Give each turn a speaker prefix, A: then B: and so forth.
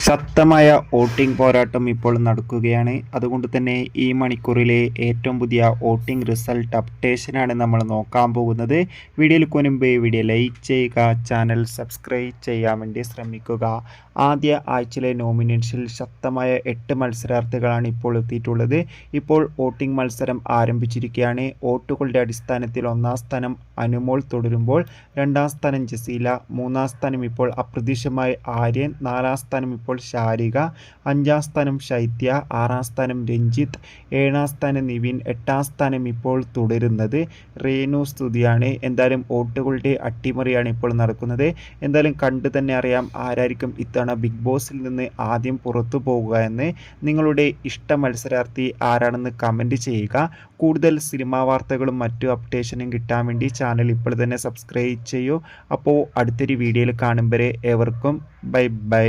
A: ശക്തമായ വോട്ടിംഗ് പോരാട്ടം ഇപ്പോൾ നടക്കുകയാണ്. അതുകൊണ്ട് തന്നെ ഈ മണിക്കൂറിലെ ഏറ്റവും പുതിയ വോട്ടിംഗ് റിസൾട്ട് അപ്ഡേഷനാണ് നമ്മൾ നോക്കാൻ പോകുന്നത്. വീഡിയോയിൽ മുൻപ് വീഡിയോ ലൈക്ക് ചെയ്യുക, ചാനൽ സബ്സ്ക്രൈബ് ചെയ്യാൻ വേണ്ടി ശ്രമിക്കുക. ആദ്യ ആഴ്ചയിലെ നോമിനേഷനിൽ ശക്തമായ 8 മത്സരാർത്ഥികളാണ് ഇപ്പോൾ എത്തിയിട്ടുള്ളത്. ഇപ്പോൾ വോട്ടിംഗ് മത്സരം ആരംഭിച്ചിരിക്കുകയാണ്. വോട്ടുകളുടെ അടിസ്ഥാനത്തിൽ 1-ാം സ്ഥാനം അനുമോൾ തുടരുമ്പോൾ 2-ാം സ്ഥാനം ജസീല, 3-ാം സ്ഥാനം ഇപ്പോൾ അപ്രതീക്ഷിതമായി ആര്യൻ, 4-ാം സ്ഥാനം ഇപ്പോൾ ശാരിക, 5-ാം സ്ഥാനം ശൈത്യ, 6-ാം സ്ഥാനം രഞ്ജിത്ത്, 7-ാം സ്ഥാനം നിവിൻ, 8-ാം സ്ഥാനം ഇപ്പോൾ തുടരുന്നത് റേണു സ്തുതിയാണ്. എന്തായാലും വോട്ടുകളുടെ അട്ടിമറിയാണ് ഇപ്പോൾ നടക്കുന്നത്. എന്തായാലും കണ്ടു തന്നെ അറിയാം ആരായിരിക്കും ഇത്തവണ ബിഗ് ബോസിൽ നിന്ന് ആദ്യം പുറത്തു പോകുക എന്ന്. നിങ്ങളുടെ ഇഷ്ട മത്സരാർത്ഥി ആരാണെന്ന് കമൻറ്റ് ചെയ്യുക. കൂടുതൽ സിനിമാ വാർത്തകളും മറ്റു അപ്ഡേഷനും കിട്ടാൻ വേണ്ടി ചാനൽ ഇപ്പോൾ തന്നെ സബ്സ്ക്രൈബ് ചെയ്യൂ. അപ്പോൾ അടുത്തൊരു വീഡിയോയിൽ കാണും വരെ ഏവർക്കും ബൈ ബൈ.